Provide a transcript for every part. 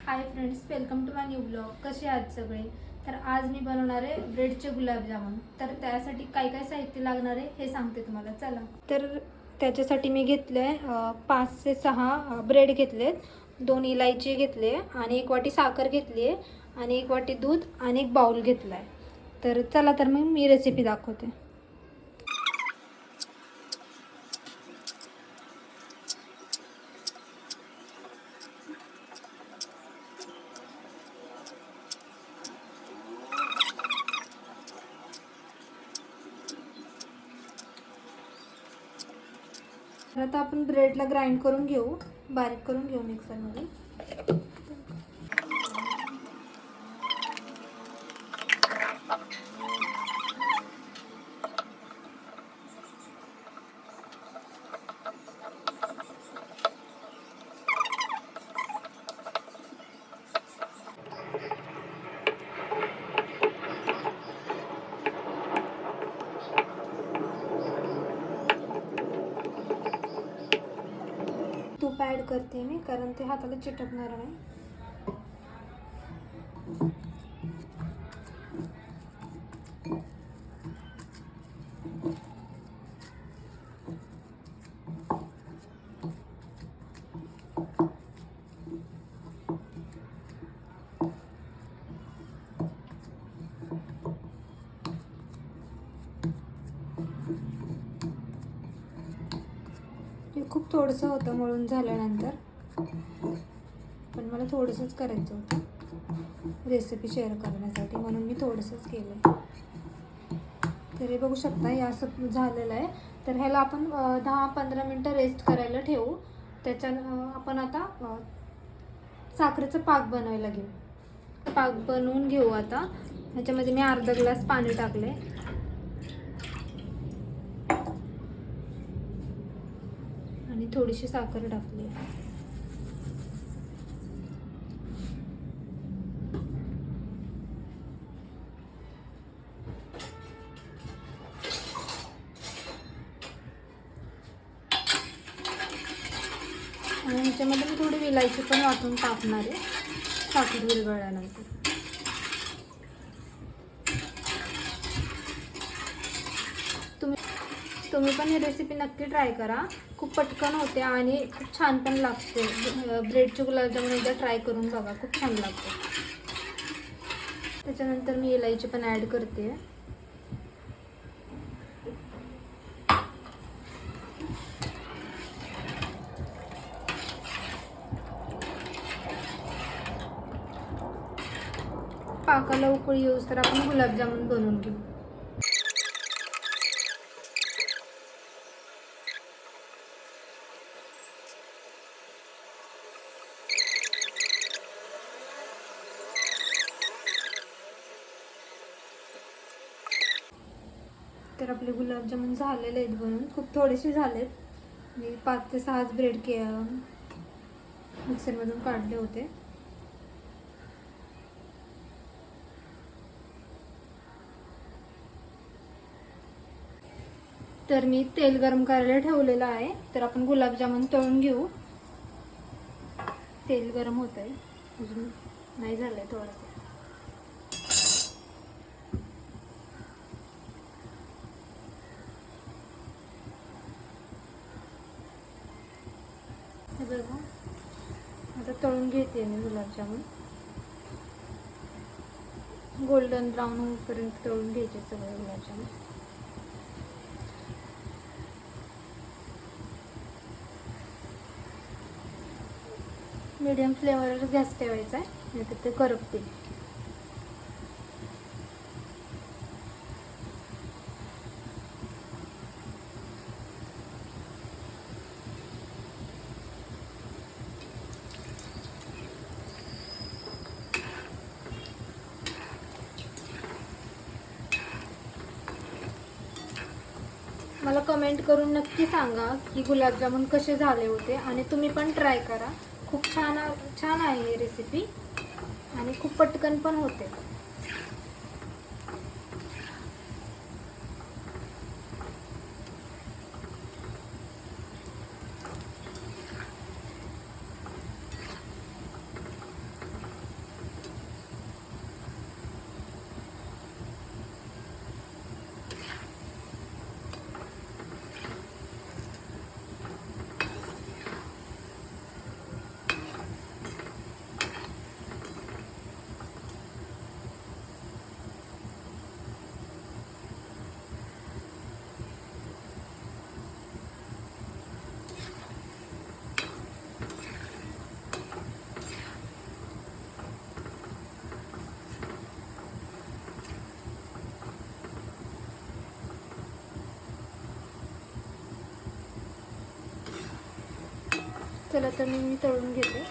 High friends, welcome to my new blog. कसे आहात सगळे? तर आज मी बनवणार आहे ब्रेडचे गुलाबजामुन. तर त्यासाठी काय काय साहित्य लागणार आहे हे सांगते तुम्हाला. चला. तर त्याच्यासाठी मी घेतले 5 ते 6 ब्रेड घेतलेत, 2 इलायची घेतले आणि 1 वाटी साखर घेतली आहे आणि 1 वाटी दूध आणि 1 बाउल घेतला आहे. तर चला, तर मग मी रेसिपी दाखवते. आता आपण ब्रेडला ग्राइंड करून घेऊ, बारीक करून घेऊ मिक्सरमध्ये. तूप ॲड करते मी, कारण ते हाताला चिटकणार नाही. हे खूप थोडंसं होतं मळून झाल्यानंतर, पण मला थोडंसंच करायचं होतं रेसिपी शेअर करण्यासाठी, म्हणून मी थोडंसंच केलं. तर हे बघू शकता, हे असं झालेलं आहे. तर ह्याला आपण 10-15 मिनटं रेस्ट करायला ठेवू. आपण आता साखरेचं पाक बनवायला घेऊ. पाक बनवून घेऊ. आता ह्याच्यामध्ये मी अर्धा ग्लास पाणी टाकले आणि थोडीशी साखर टाकली. आणि ह्याच्यामध्ये मी थोडी विलायची पण वाटून टाकणार आहे साखर विरघळल्यानंतर. तुम्ही पण ही रेसिपी नक्की ट्राय करा. खूप पटकन होते आणि खूप छान पण लागते. ब्रेडचे गुलाबजामुन एकदा ट्राय करून बघा, खूप छान लागते. त्याच्यानंतर मी इलायची पण ॲड करते. पाकाला उकळी येऊस तर आपण गुलाबजामुन बनवून घेऊ. तर आपले गुलाबजामुन झालेले आहेत बनवून. खूप थोडेसे झालेत. मी 5 ते 6 ब्रेड मिक्सरमधून काढले होते. तर मी तेल गरम करायला ठेवलेलं आहे. तर आपण गुलाबजामुन तळून घेऊ. तेल गरम होत आहे, अजून नाही झालंय थोडंसं. हे बघा, आता तळून घेते मी गुलाबजामुन. गोल्डन ब्राऊन होईपर्यंत तळून घ्यायचे सगळे गुलाबजामुन. मीडियम फ्लेवरवर गॅस ठेवायचा आहे, नाहीतर ते करपतील. मला कमेंट करून नक्की सांगा की गुलाबजामुन कसे झाले होते, आणि तुम्ही पण ट्राय करा. खूप छान आहे ही रेसिपी आणि खूप पटकन पण होते. तर मी तळून घेते.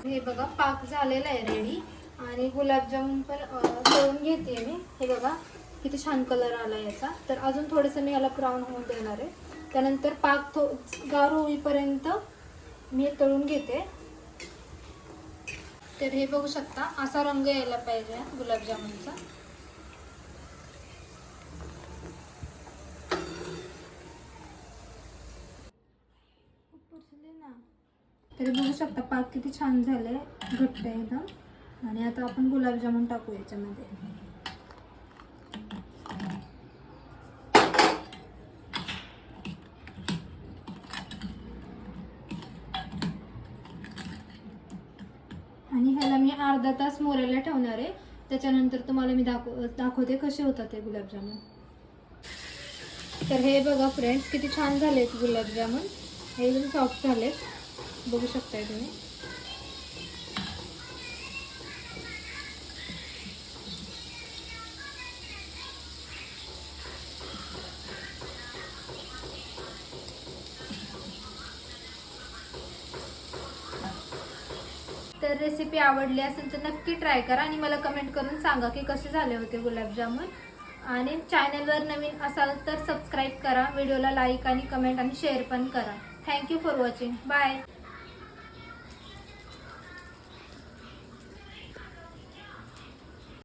हे बघा पाक झालेला आहे रेडी आणि गुलाबजामुन पण तळून घेते मी. हे बघा किती छान कलर आला याचा. तर अजून थोडंसं मी याला ब्राऊन होऊन देणार आहे. त्यानंतर पाक गार होईपर्यंत मी हे तळून घेते. तर हे बघू शकता असा रंग यायला पाहिजे गुलाबजामुनचा. तर बघू शकता पाक किती छान झाले, घट्ट एकदम. आणि आता आपण गुलाबजामुन टाकू याच्यामध्ये. आणि ह्याला मी अर्धा तास मोरायला ठेवणार आहे. त्याच्यानंतर तुम्हाला मी दाखवते कसे होतात ते गुलाबजामुन. तर हे बघा फ्रेंड्स किती छान झालेत गुलाबजामुन. हे एकदम सॉफ्ट झालेत, बघू शकताय तुम्ही. तर रेसिपी आवडली असेल तर नक्की ट्राय करा आणि मला कमेंट करून सांगा की कसे झाले होते गुलाबजामुन. आणि चॅनलवर नवीन असाल तर सबस्क्राईब करा, व्हिडिओला लाईक आणि कमेंट आणि शेअर पण करा. Thank you for watching. बाय.